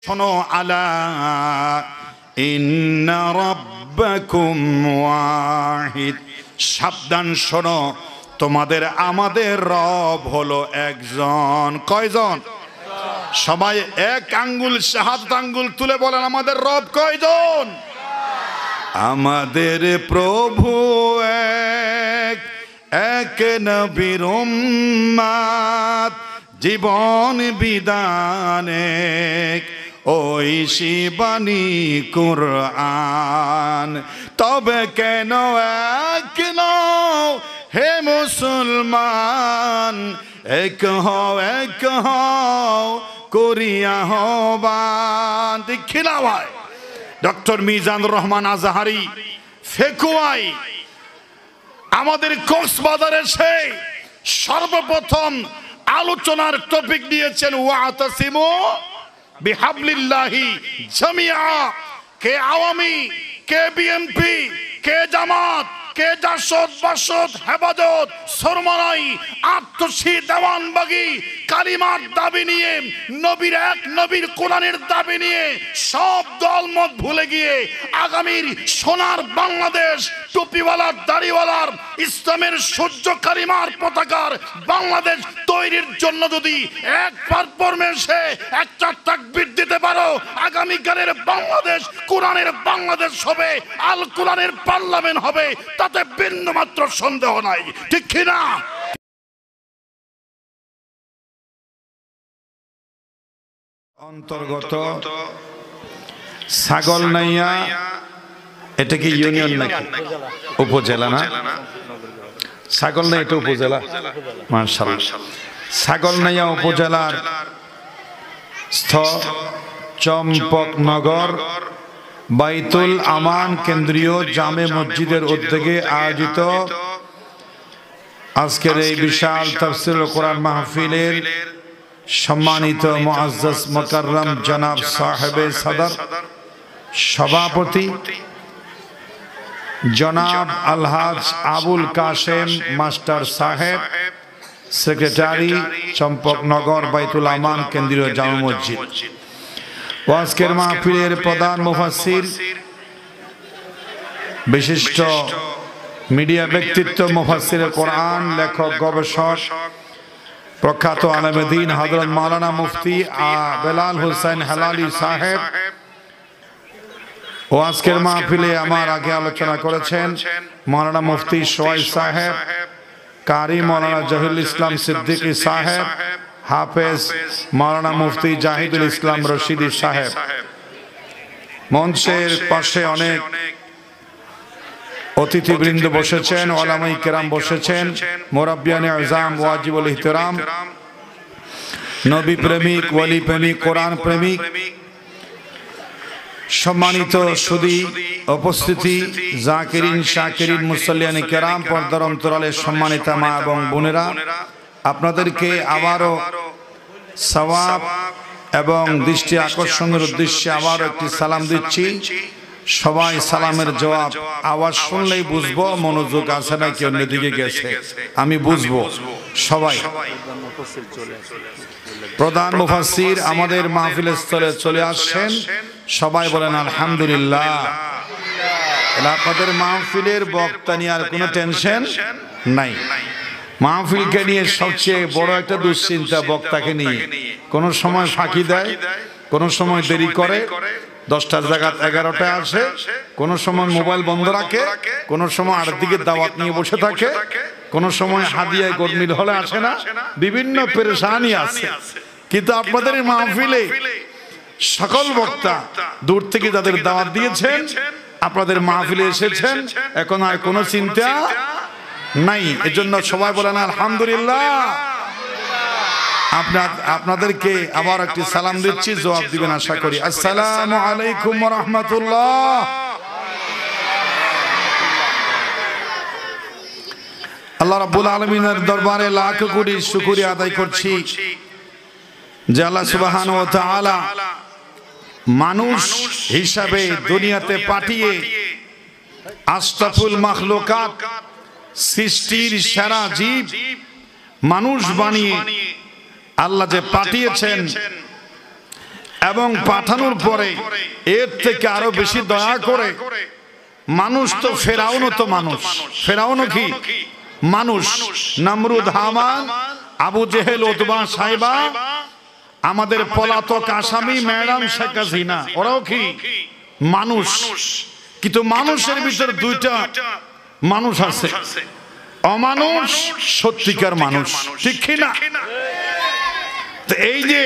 শোনো, আলা ইন্না রাব্বাকুম ওয়াহিদ, সাবধান শোনো, তোমাদের আমাদের রব হলো একজন। কয়জন? সবাই এক আঙ্গুল, শাহাদাত আঙ্গুল তুলে বলেন, আমাদের রব কয়জন? আমাদের প্রভু এক, এক নবীর উম্মত, জীবন বিধানে ওই শিবানী কুরআন। তবে কেন এক নও হে মুসলমান, এক হও করিয়া হবান। দেখিলা ভাই ডক্টর মিজানুর রহমান আজহারি ফেকুয়াই আমাদের কক্সবাজারে এসে সর্বপ্রথম আলোচনার টপিক দিয়েছেন ওয়াতাসিমু বিহাবলিল্লাহি জামিআ। কে আওয়ামী, কে বিএনপি, কে জামাত, কে জাসদ, বাসদ, হেফাজত, সরমানাই, আত্মশী, দেওয়ানবাগি কালিমার দাবি নিয়ে, নবীর এক, নবীর কোরআনের দাবি নিয়ে সব দলমত ভুলে গিয়ে আগামীর সোনার বাংলাদেশ, টুপিওয়ালার, দাড়িওয়ালার, ইসলামের সূর্য কালিমার পতাকার বাংলাদেশ তৈরির জন্য যদি এক পারফরমেন্সে একটা তাকবীর দিতে পারো, আগামীকালের বাংলাদেশ কোরআনের বাংলাদেশ হবে, আল কোরআনের পার্লামেন্ট হবে, তাতে বিন্দুমাত্র সন্দেহ নাই। ঠিক কিনা? অন্তর্গত ছাগলনাইয়া, এটা কি ইউনিয়ন নাকি উপজেলা? না, ছাগলনাইয়া এটা উপজেলা। মাশাআল্লাহ। ছাগলনাইয়া উপজেলার চম্পকনগর বাইতুল আমান কেন্দ্রীয় জামে মসজিদের উদ্যোগে আয়োজিত আজকের এই বিশাল তাফসীরুল কোরআন মাহফিলের সম্মানিত মুআজ্জাজ মুকাররম জনাব সাহেবে সদর সভাপতি জনাব আলহাজ আবুল কাশেম মাস্টার সাহেব, সেক্রেটারি চম্পকনগর বাইতুল আমান কেন্দ্রীয় জামে মসজিদ, আজকের মাহফিলের প্রধান মুফাসসির, বিশিষ্ট মিডিয়া ব্যক্তিত্ব, মুফাসসিরে কোরআন, লেখক, গবেষক, প্রখ্যাত আলেমে দ্বীন হযরত মাওলানা মুফতি বেলাল হোসেন হেলালি সাহেব ও আজকের মাহফিলে আমার আগে আলোচনা করেছেন মাওলানা মুফতি সোহাইব সাহেব, কারি মাওলানা জহিরুল ইসলাম সিদ্দিকী সাহেব, হাফেজ মাওলানা মুফতি জাহিদুল ইসলাম রশিদি সাহেব। মঞ্চের পাশে অনেক অতিথিবৃন্দ বসেছেন, ওলামায়ে কেরাম বসেছেন, মুরাব্বিয়ানে আযম, ওয়াজিবুল ইহতিরাম, নবী প্রেমিক, ওলি প্রেমিক, কোরআন প্রেমিক, সম্মানিত সুধী উপস্থিতি, জাকিরিন, শাকিরিন, মুসল্লিয়ানে কেরাম, পর্দার অন্তরালে সম্মানিত মা এবং বোনেরা, আপনাদেরকে আবারও সওয়াব এবং দৃষ্টি আকর্ষণের উদ্দেশ্যে আবারও একটি সালাম দিচ্ছি। সবাই সালামের জবাব আওয়াজ শুনলেই বুঝবো মনোযোগ আছে নাকি অন্যদিকে গেছে, আমি বুঝবো। সবাই, প্রধান মুফাসসির আমাদের মাহফিলের স্থলে চলে আসছেন, সবাই বলেন আলহামদুলিল্লাহ। আপনাদের মাহফিলের বক্তা নিয়ে আর কোনো টেনশন নাই। মাহফিলকে নিয়ে সবচেয়ে বড় একটা দুশ্চিন্তা বক্তাকে নিয়ে, কোন সময় ফাঁকি দেয়, কোন সময় দেরি করে, 10টার জায়গায় 11টায় আসে, কোন সময় মোবাইল বন্ধ রাখে, কোন সময় 8 দিকে দাওয়াত নিয়ে বসে থাকে, কোন সময় হাদিয়ায় গরমিল হলে আসে না, বিভিন্ন পেরেশানি আছে। কিন্তু আপনাদের এই মাহফিলে সকল বক্তা দূর থেকে যাদের দাওয়াত দিয়েছেন, আপনাদের মাহফিলে এসেছেন, এখন আর কোনো চিন্তা নাই। এজন্য সবাই বলেন আলহামদুলিল্লাহ। আপনাদেরকে আবার একটি সালাম দিচ্ছি, জবাব দিবেন আশা করি। আসসালামু আলাইকুম ওয়া রাহমাতুল্লাহ। আল্লাহ রাব্বুল আলামিনের দরবারে লাখ কোটি শুকরিয়া আদায় করছি যে আল্লাহ সুবহানাহু ওয়া তাআলা মানুষ হিসাবে দুনিয়াতে পাঠিয়ে আশরাফুল মাখলুকাত, সৃষ্টির সেরা জীব মানুষ বানিয়ে আল্লাহ যে পাঠিয়েছেন, এবং পাঠানোর পরে এর থেকে আরো বেশি দয়া করে মানুষ তো ফেরাউনও তো মানুষ, ফেরাউনও কি মানুষ, নমরুদ, হামান, আবু জেহেল, উতবা, সাইবা, আমাদের পলাতক আসামি ম্যাডাম শেখ হাসিনা, ওরাও কি মানুষ। কিন্তু মানুষের ভিতরে দুইটা মানুষ আছে, অমানুষ, সত্যিকার মানুষ, ঠিক কি না? তো এই যে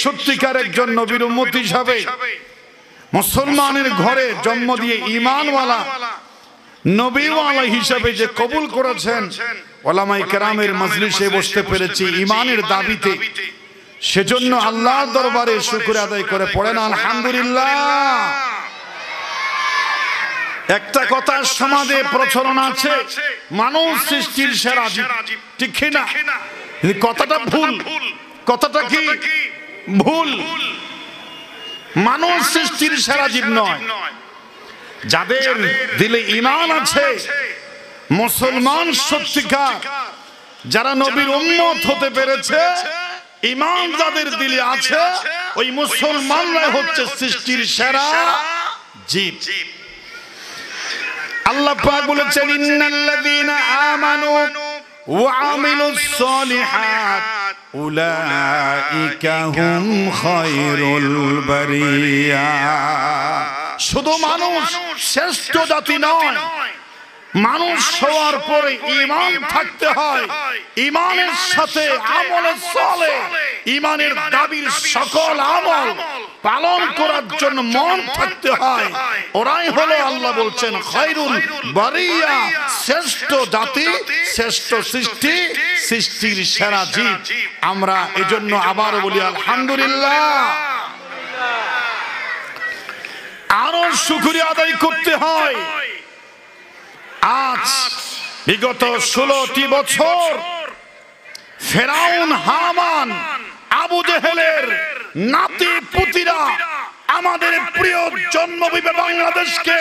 সত্যিকার একজন নবীর উম্মত হিসাবে মুসলমানের ঘরে জন্ম দিয়ে ঈমানওয়ালা নবীওয়ালা হিসাবে যে কবুল করেছেন, ওলামায়ে কেরামের মজলিসে বসতে পেরেছি ঈমানের দাবিতে, সেজন্য আল্লাহর দরবারে শুকর আদায় করে পড়েন আলহামদুলিল্লাহ। একটা কথা সমাজে প্রচলন আছে, মানুষ সৃষ্টির সেরা জীব, ঠিক কি না? কথাটা ভুল, কথাটা কি ভুল। মানুষ সৃষ্টির সেরা জীব নয়। যাদের দিলে ঈমান আছে, মুসলমান সত্যিকার, যারা নবীর উম্মত হতে পেরেছে, ঈমান যাদের দিলে আছে, ওই মুসলমানরাই হচ্ছে সৃষ্টির সেরা জীব। আল্লাহ পাক বলেছেন, ইন্নাল্লাযীনা আমানু ওয়া আমিলুস সলিহাত উলাইকা হুম খায়রুল বারিয়া। শুধু মানুষ শ্রেষ্ঠ জাতি নয়, মানুষ হওয়ার পরে ঈমান থাকতে হয়, ঈমানের সাথে আমলে সালেহ, ঈমানের দাবির সকল আমল পালন করার জন্য মন থাকতে হয়। ওরাই হলো আল্লাহ বলছেন খায়রুল বারিয়া, শ্রেষ্ঠ জাতি, শ্রেষ্ঠ সৃষ্টি, সৃষ্টির সেরা জীব। আমরা এজন্য আবার বলি আলহামদুলিল্লাহ। আরো শুকরিয়া আদায় করতে হয়। আজ বিগত 16টি বছর ফেরাউন, হামান, আবু জেহেলের নাতি পুতিরা আমাদের প্রিয় জন্মভূমি বাংলাদেশকে,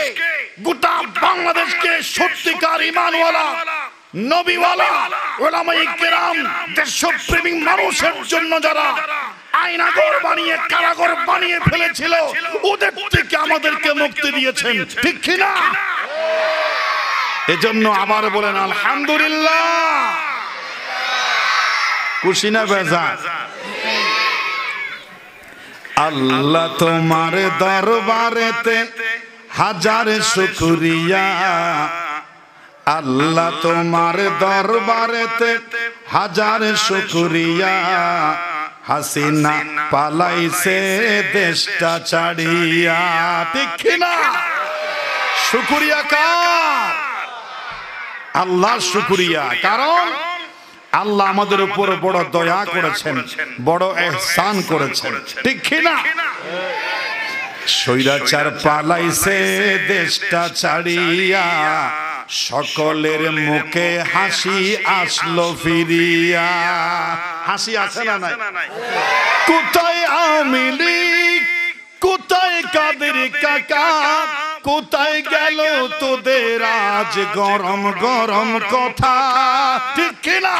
গোটা বাংলাদেশকে সত্যিকার ঈমানওয়ালা, নবীওয়ালা, উলামায়ে কেরাম, দেশপ্রেমিক মানুষের জন্য যারা আয়নাঘর বানিয়ে কারাগার বানিয়ে ফেলেছিল, ওদের থেকে আমাদেরকে মুক্তি দিয়েছেন, ঠিক কি না? এজন্য আবার বলেন আলহামদুলিল্লাহ। খুশি না বেজার? আল্লাহ তোমার দরবারেতে হাজার শুকরিয়া, আল্লাহ তোমার দরবারেতে হাজার শুকরিয়া, হাসিনা পালাইছে দেশটা ছাড়িয়া, ঠিক কি না? শুকরিয়া কার? আল্লাহ শুকরিয়া। কারণ আল্লাহ আমাদের উপর বড় দয়া করেছেন, বড় ইহসান করেছেন, ঠিক কি না? স্বৈরাচার পালাইছে দেশটা ছাড়িয়া, সকলের মুখে হাসি আসলো ফিরিয়া। হাসি আছে না নাই? কোথায় আওয়ামী লীগ, কোথায় কাদের কাকা, কোথায় গেল তোদের আজ গরম গরম কথা, ঠিক কিনা?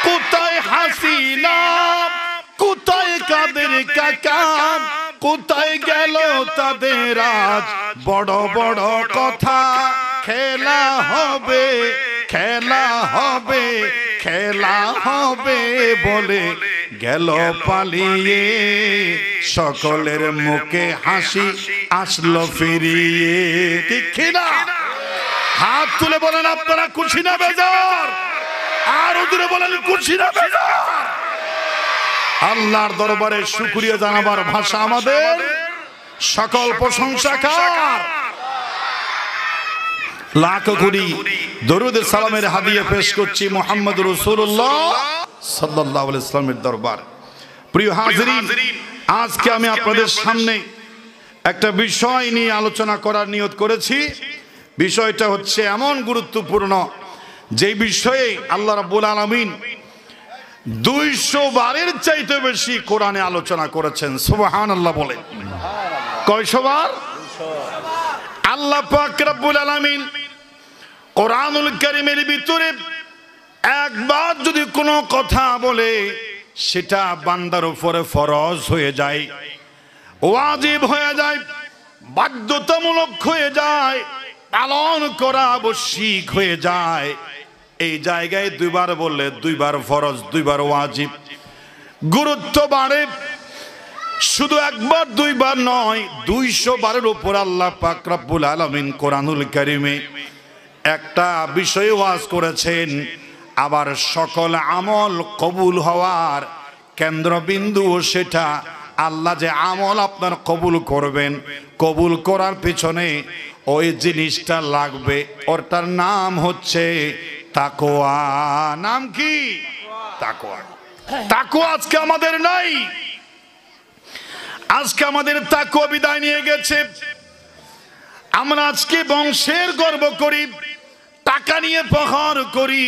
কোথায় হাসিনা, কোথায় কাদের কাকা, কোথায় গেল তাদের আজ বড় বড় কথা। খেলা হবে, খেলা হবে, খেলা হবে বলে গেল পালিয়ে, সকলের মুখে হাসি আসলো ফিরিয়ে, ঠিক কিনা? হাত তুলে বলেন আপনারা খুশি না বেজার? আর দূরে বলেন খুশি না বেজার? আল্লাহর দরবারে শুকরিয়া জানাবার ভাষা আমাদের, সকল প্রশংসা কার? লাখ কোটি দরুদ সালামের হাদিয়া পেশ করছি মুহাম্মদ রাসূলুল্লাহ সাল্লাল্লাহু আলাইহি ওয়াসাল্লামের দরবার। প্রিয় হাজিরিন, আজকে আমি আপনাদের সামনে একটা বিষয় নিয়ে আলোচনা করার নিয়ত করেছি। বিষয়টা হচ্ছে এমন গুরুত্বপূর্ণ, যে বিষয়ে আল্লাহ রাব্বুল আলামিন 200 বারের চাইতে বেশি কোরআনে আলোচনা করেছেন। সুবহানাল্লাহ বলেন। কয়শো বার? আল্লাহ পাক রব্বুল আলামিন কোরআনুল কারীমের ভিতরে একবার যদি কোনো কথা বলে, সেটা বান্দার উপরে ফরজ হয়ে যায়। ওয়াজিব হয়ে যায়, বাধ্যতামূলক হয়ে যায়, পালন করা আবশ্যিক হয়ে যায়। এই জায়গায় দুইবার বললে দুইবার ফরজ, দুইবার ওয়াজিব, গুরুত্ব বাড়ে। শুধু একবার দুইবার নয়, 200 বারের উপর আল্লাহ পাক রব্বুল আলামিন কোরআনুল কারীমে একটা বিষয় ওয়াজ করেছেন। আবার সকল আমল কবুল হওয়ার কেন্দ্রবিন্দু সেটা আল্লাহ যে আমল আপনার কবুল করবেন, কবুল করার পিছনে ওই জিনিসটা লাগবে, ওটার নাম হচ্ছে তাকওয়া। নাম কি? তাকওয়া। তাকওয়া আজকে আমাদের নাই। আজকে আমাদের তাকওয়া বিদায় নিয়ে গেছে। আমরা আজকে বংশের গর্ব করি, টাকা নিয়ে ফখর করি,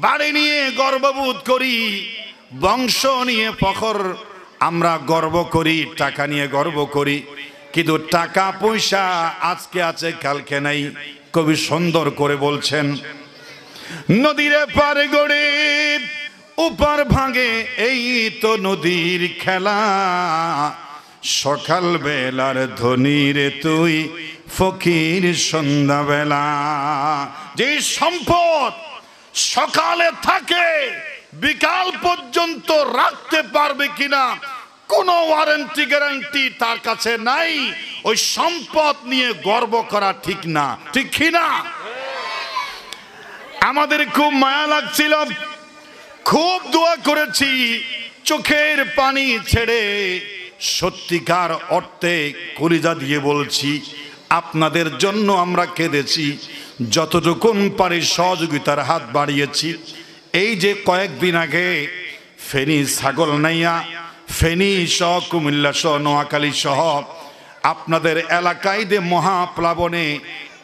বাড়ি নিয়ে গর্ববোধ করি, বংশ নিয়ে ফখর আমরা গর্ব করি, টাকা নিয়ে গর্ব করি। কিন্তু টাকা পয়সা আজকে আছে কালকে নাই। কবি সুন্দর করে বলছেন, নদীর পারে গড়ে উপার ভাঙে, এই তো নদীর খেলা। সকাল বেলার ধনী রে তুই, ফকির সন্ধ্যাবেলা। যে সম্পদ সকালে থাকে বিকাল পর্যন্ত রাখতে পারবে কিনা কোনো ওয়ারেন্টি গ্যারান্টি তার কাছে নাই। ওই সম্পদ নিয়ে গর্ব করা ঠিক না, ঠিক কিনা? আমাদের খুব মায়া লাগছিল, খুব দোয়া করেছি, চোখের পানি ছেড়ে সত্যিকার অর্থে কলিজা দিয়ে বলছি, আপনাদের জন্য আমরা কেঁদেছি, যতটুকুন পারি সহযোগিতার হাত বাড়িয়েছি। এই যে কয়েকদিন আগে ফেনী ছাগলনাইয়া, ফেনী সহ কুমিল্লা সহ নোয়াখালী সহ আপনাদের এলাকায় যে মহাপ্লাবনে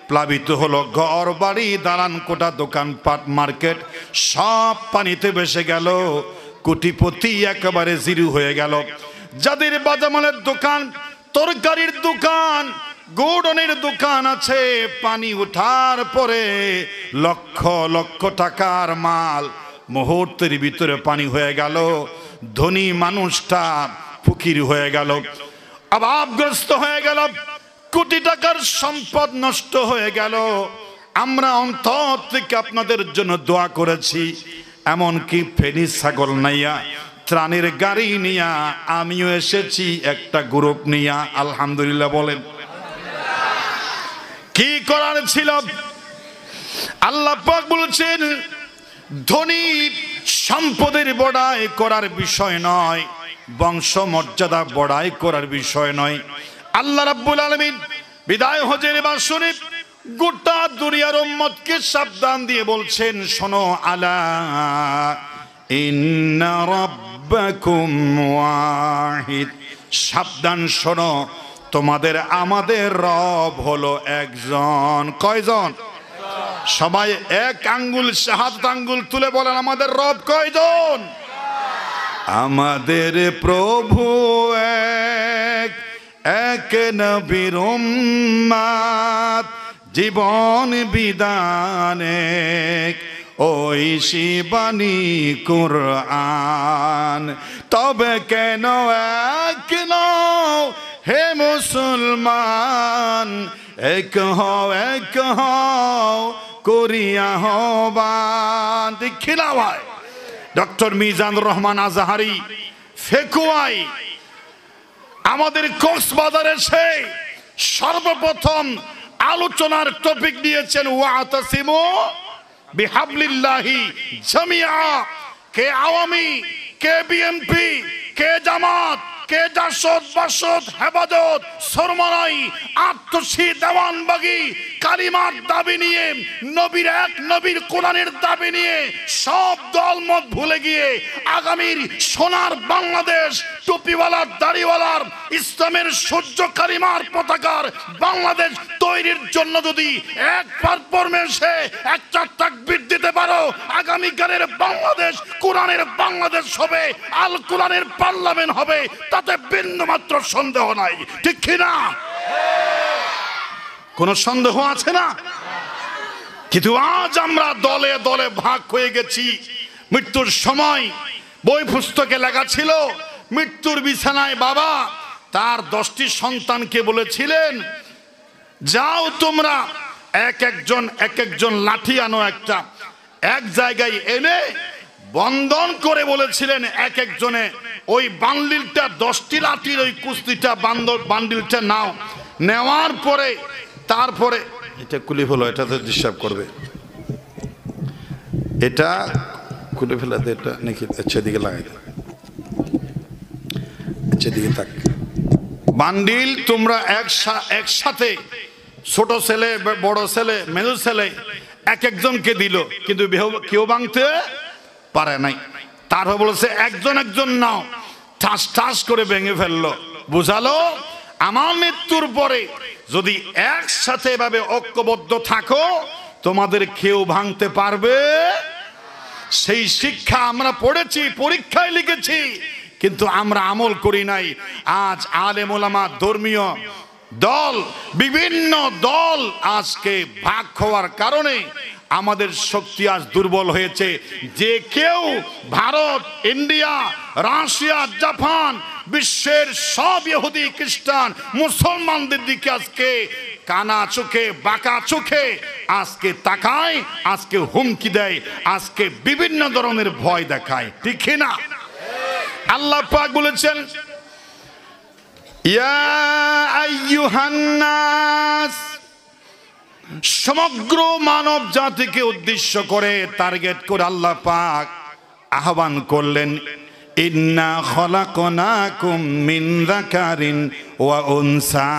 প্লাবিত হলো, ঘর বাড়ি দালান কোঠা দোকানপাট মার্কেট সব পানিতে ভেসে গেল। কোটিপতি একেবারে জিরো হয়ে গেল। যাদের বাজামালের দোকান, তরকারির দোকান, গোডনের দোকান আছে, পানি ওঠার পরে লক্ষ লক্ষ টাকার মাল মুহূর্তের ভিতরে পানি হয়ে গেল। ধনী মানুষটা ফকির হয়ে গেল, অভাবগ্রস্ত হয়ে গেল, কোটি টাকার সম্পদ নষ্ট হয়ে গেল। আমরা অন্তর থেকে আপনাদের জন্য দোয়া করেছি। এমনকি ফেনী ছাগলনাইয়া ত্রাণের গাড়ি নিয়া আমিও এসেছি, একটা গ্রুপ নিয়া। আলহামদুলিল্লাহ বলেন। কি করার ছিল? আল্লাহ পাক বলেছেন, ধনী সম্পদের বড়াই করার বিষয় নয়, বংশ মর্যাদা বড়াই করার বিষয় নয়। আল্লাহ রাব্বুল আলামিন বিদায় হজের বাসনে গোটা দুনিয়ার উম্মতকে সাবধান দিয়ে বলছেন, শোনো, আলা ইন্না রাব্বাকুম ওয়াহিদ, সাবধান শোনো, তোমাদের আমাদের রব হলো একজন। কয়জন? সবাই এক আঙ্গুল, হাত আঙ্গুল তুলে বলেন, আমাদের রব কয়জন? আমাদের প্রভু এক, এক নবীর উম্মত, জীবন বিধান এক, ওই শিবানী কুরআন। তবে কেন এক নও হে মুসলমান, এক হও করিয়া হবান। দেখিলা ভাই, ডক্টর মিজানুর রহমান আজহারি ফেকুয়াই আমাদের কক্সবাজারে এসে সর্বপ্রথম আলোচনার টপিক দিয়েছেন, ওয়াতাসিমু বিহাবলিল্লাহি জামিআ। কে আওয়ামী, কে বিএনপি, কে জামাত, কে জাসদ, বাসদ, হেফাজত, সরমানাই, আত্মশী, দেওয়ানবাগি কালিমার দাবি নিয়ে, নবীর এক, নবীর কোরআনের দাবি নিয়ে সব দলমত ভুলে গিয়ে আগামীর সোনার বাংলাদেশ, টুপিওয়ালার, দাড়িওয়ালার, ইসলামের সূর্য কালিমার পতাকার বাংলাদেশ তৈরির জন্য যদি এক পারফরমেন্সে একটা তাকবীর দিতে পারো, আগামীকালের বাংলাদেশ কোরআনের বাংলাদেশ হবে, আল কোরআনের পার্লামেন্ট হবে, তাতে বিন্দুমাত্র সন্দেহ নাই। ঠিক কিনা? কোন সন্দেহ আছে না? কিন্তু আজ আমরা দলে দলে ভাগ হয়ে গেছি। মৃত্যুর সময় বই পুস্তকে লেখা ছিল, মৃত্যুর বিছানায় বাবা তার 10টি সন্তানকে বলেছিলেন, যাও তোমরা এক একজন লাঠি আনো, এক জায়গায় এনে বন্ধন করে বলেছিলেন এক একজনে ওই বান্ডিলটা 10টি লাঠির ওই কুস্তিটা বান্ডিলটা নাও। নেওয়ার পরে তারপরে এটা খুলে ফেলো, এটাতে ডিস্টার্ব করবে, এটা খুলে ফেলাতে, এটা নাকি সেদিকে লাগাই দেয়, সেদিকে থাক। বান্ডিল তোমরা একসাথে, ছোট ছেলে বড় ছেলে মেজো ছেলে এক একজনকে দিল, কিন্তু কেউ ভাঙতে পারে নাই। তারপর বলেছে একজন নাও, ঠাস ঠাস করে ভেঙে ফেললো। বুঝালো আমার মৃত্যুর পরে যদি একসাথে এভাবে ঐক্যবদ্ধ থাকো তোমাদের কেউ ভাঙতে পারবে। সেই শিক্ষা আমরা পড়েছি, পরীক্ষায় লিখেছি, কিন্তু আমরা আমল করি নাই। আজ আলেম ওলামা, ধর্মীয় দল, বিভিন্ন দল আজকে ভাগ হওয়ার কারণে আমাদের শক্তি আজ দুর্বল হয়েছে। যে কেউ ভারত, ইন্ডিয়া, রাশিয়া, জাপান, বিশ্বের সব ইহুদি খ্রিস্টান মুসলমানদের দিকে আজকে কানা চোখে বাঁকা চোখে আজকে তাকায়, আজকে হুমকি দেয়, আজকে বিভিন্ন ধরনের ভয় দেখায়, ঠিক না? আল্লাহ পাক বলেছেন, ইয়া আইয়ুহান নাস, সমগ্র মানব জাতিকে উদ্দেশ্য করে টার্গেট করে আল্লাহ পাক আহ্বান করলেন, ইন্না খলাকনাকুম মিন যাকারিন ওয়া উনসা,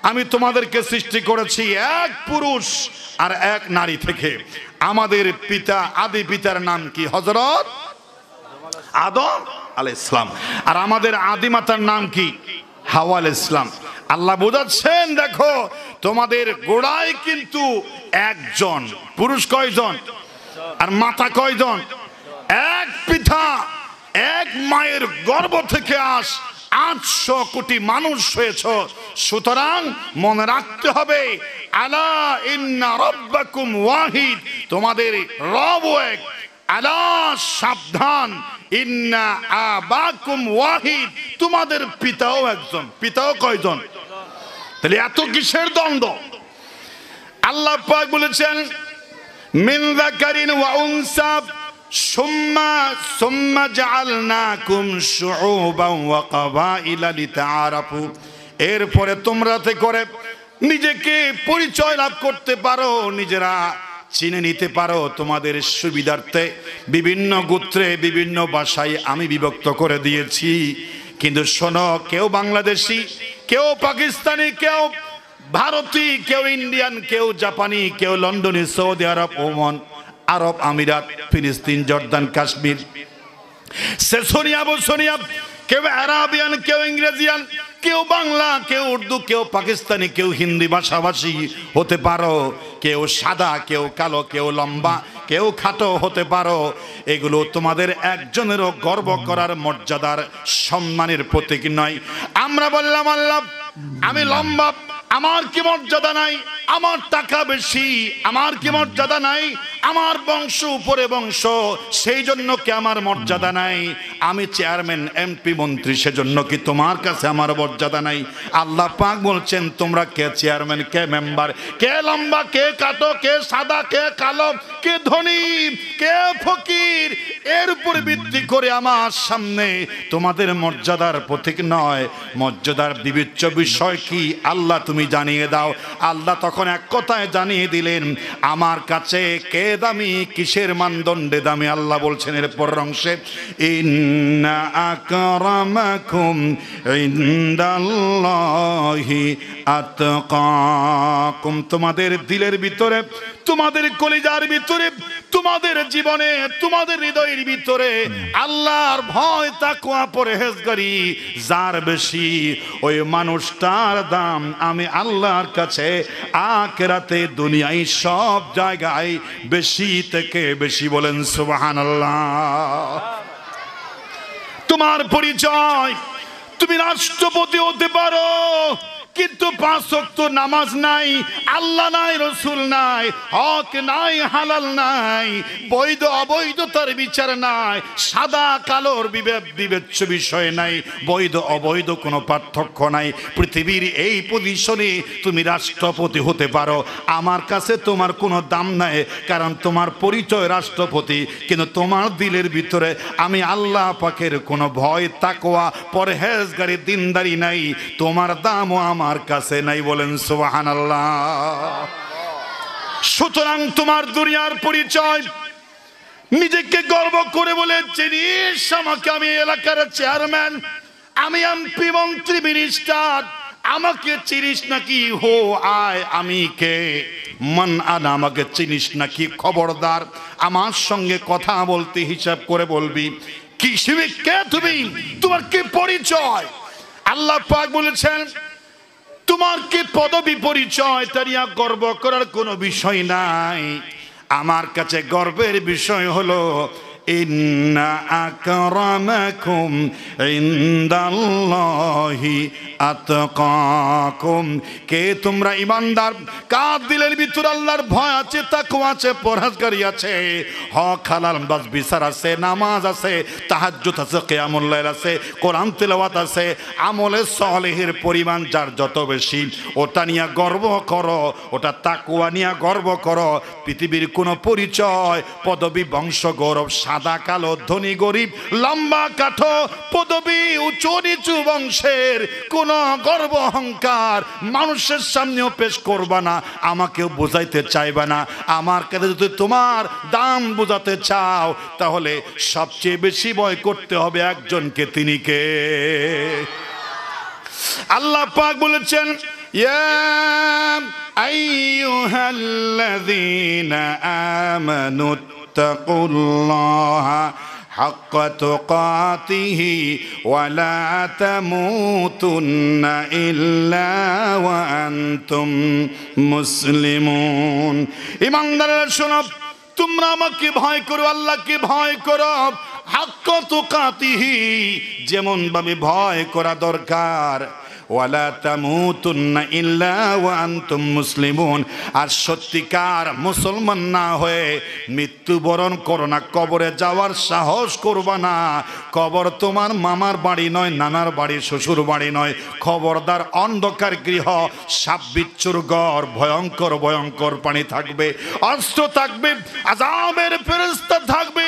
আমি তোমাদেরকে সৃষ্টি করেছি এক পুরুষ আর এক নারী থেকে। আমাদের পিতা, আদি পিতার নাম কি? হযরত আদম আলাইহিস সালাম। আর আমাদের আদি মাতার নাম কি? হাওয়া আলাইহিস সালাম। আল্লাহ বোঝাচ্ছেন, দেখো তোমাদের গোড়ায় কিন্তু একজন পুরুষ, কয়জন? আর মাতা কয়জন? এক পিতা এক মায়ের গর্ভ থেকে 800 কোটি মানুষ হয়েছ। সুতরাং মনে রাখতে হবে, আলা ইন্না রাব্বাকুম ওয়াহিদ, তোমাদের রব এক। আলা, সাবধান, ইন্না আবাকুম ওয়াহিদ, তোমাদের পিতাও একজন। পিতাও কয়জন? তাহলে এত কিসের দ্বন্দ্ব? আল্লাহ পাক বলেছেন, মিন যাকারিন ওয়া উনসা সুম্মা জাআলনাকুম শুউবান ওয়া ক্বাবাইলা লিতাআরাফু, এরপরে তোমরাতে করে নিজেকে পরিচয় লাভ করতে পারো, নিজেরা চিনে নিতে পারো। তোমাদের সুবিধার্থে বিভিন্ন গোত্রে বিভিন্ন ভাষায় আমি বিভক্ত করে দিয়েছি। কিন্তু শোনো, কেউ বাংলাদেশি, কেউ পাকিস্তানি, কেউ ভারতীয়, কেউ ইন্ডিয়ান, কেউ জাপানি, কেউ লন্ডনী, সৌদি আরব, ওমান, আরব আমিরাত, ফিলিস্তিন, জর্দান, কাশ্মীর, সেসোনিয়া, বসোনিয়া, কেউ আরাবিয়ান, কেউ ইংরেজিয়ান, কেউ বাংলা, কেউ উর্দু, কেউ পাকিস্তানি, কেউ হিন্দি ভাষাভাষী হতে পারো। কেউ সাদা, কেউ কালো, কেউ লম্বা, কেউ খাটো হতে পারো। এগুলো তোমাদের একজনেরও গর্ব করার, মর্যাদার, সম্মানের প্রতীক নয়। আমরা বললাম, আল্লাহ আমি লম্বা, আমার কি মর্যাদা নাই? আমার টাকা বেশি, আমার কি মর্যাদা নাই? আমার বংশ উপরে বংশ, সেই জন্য কি আমার মর্যাদা নাই? আমি চেয়ারম্যান, এমপি, মন্ত্রী, সেজন্য কি তোমার কাছে আমার মর্যাদা নাই? আল্লাহ পাক বলছেন, তোমরা কে চেয়ারম্যান, কে মেম্বার, কে লম্বা, কে কাটো, কে সাদা, কে কালো, কে ধনী, কে ফকির, এর উপর ভিত্তি করে আমার সামনে তোমাদের মর্যাদার প্রতীক নয়। মর্যাদার বিবেচ্য বিষয় কি আল্লাহ তুমি জানিয়ে দাও। আল্লাহ তখন এক কথায় জানিয়ে দিলেন, আমার কাছে কে দামি, কিসের মানদণ্ডে দামি? আল্লাহ বলছেন এরপর অংশে, ইন্না আকরামাকুম ইনদাল্লাহি আতকাকুম, তোমাদের দিলের ভিতরে, তোমাদের কলিজার ভিতরে, তোমাদের জীবনে, তোমাদের হৃদয়ের ভিতরে আল্লাহর ভয়, তাকওয়া, পরহেজগারি যার বেশি, ওই মানুষটার দাম আমি আল্লাহর কাছে আখিরাতে, দুনিয়ায় সব জায়গায় বেশি থেকে বেশি। বলেন সুবহানাল্লাহ। তোমার পরিচয়, তুমি রাষ্ট্রপতি হতে পারো, কিন্তু 5 ওয়াক্ত নামাজ নাই, আল্লাহ নাই, রসুল নাই, হক নাই, হালাল নাই, বৈধ অবৈধতার বিচার নাই, সাদা কালোর বিবেচ্য বিষয় নাই, বৈধ অবৈধ কোনো পার্থক্য নাই। পৃথিবীর এই পজিশনে তুমি রাষ্ট্রপতি হতে পারো, আমার কাছে তোমার কোনো দাম নাই, কারণ তোমার পরিচয় রাষ্ট্রপতি, কিন্তু তোমার দিলের ভিতরে আমি আল্লাহ পাকের কোনো ভয়, তাকওয়া, পরহেজগারি, দিনদারি নাই, তোমার দামও আমার কাছে নাই। বলেন সুবহানাল্লাহ। সুতরাং তোমার দুনিয়ার পরিচয় নিজেকে গর্ব করে বলে চিনিস আমাকে, আমি এলাকার চেয়ারম্যান, আমি এমপি, মন্ত্রী, মিনিস্টার, আমাকে চিনিস নাকি? হো আয়, আমি কে? মান আনা, আমাকে চিনিস নাকি? খবরদার, আমার সঙ্গে কথা বলতে হিসাব করে বলবি। কি কে তুমি? তোমার কি পরিচয়? আল্লাহ পাক বলেছেন তোমার কি পদবি পরিচয়, তা নিয়ে গর্ব করার কোনো বিষয় নাই। আমার কাছে গর্বের বিষয় হলো ইন্না আকরামাকুম ইনদাল্লাহি আতকাকুম। কে তোমরা ইমানদার? কার দিলের ভিতর আল্লাহর ভয় আছে, তাকওয়া আছে, পরহেজগারি আছে, হক হালাল বাস বিচার আছে, নামাজ আছে, তাহাজ্জুদ আছে, কিয়ামুল লাইল আছে, কোরআন তেলাওয়াত আছে, আমলে সালেহের পরিমাণ যার যত বেশি, ওটা নিয়ে গর্ব করো, ওটা তাকওয়া নিয়ে গর্ব করো। পৃথিবীর কোনো পরিচয়, পদবী, বংশ, গৌরব, সাদা কালো, ধনী গরিব, লম্বা কাঠো, পদবী, উঁচু নিচু বংশের কোন গর্ব অহংকার মানুষের সামনেও পেশ করবা না, আমাকেও বোঝাইতে চাইবা না। আমার কাছে যদি তোমার দাম বোঝাতে চাও, তাহলে সবচেয়ে বেশি ভয় করতে হবে একজনকে, তিনি কে? আল্লাহ পাক বলেছেন ইয়া আইয়ুহাল্লাযীনা আমানু তাকুল্লাহা হাক্কা তুকাতিহি ওয়া লা তামুতুন্না ইল্লা ওয়া আনতুম মুসলিমুন। ঈমানদাররা শোনো, তোমরা আমাকে ভয় করো, আল্লাহকে ভয় করো, হাক্কা তুকাতিহি, যেমন ভাবে ভয় করা দরকার, ওয়ালা তামুতুন্না ইল্লা ওয়া আনতুম মুসলিমুন। আর সত্যিকার মুসলমান না হয়ে মৃত্যুবরণ করো না, কবরে যাওয়ার সাহস করবা না। কবর তোমার মামার বাড়ি নয়, নানার বাড়ি, শ্বশুর বাড়ি নয়। খবরদার, অন্ধকার গৃহ, সাপ বিচ্ছুর ঘর, ভয়ঙ্কর ভয়ঙ্কর পানি থাকবে, অস্ত্র থাকবে, আযাবের ফেরেশতা থাকবে,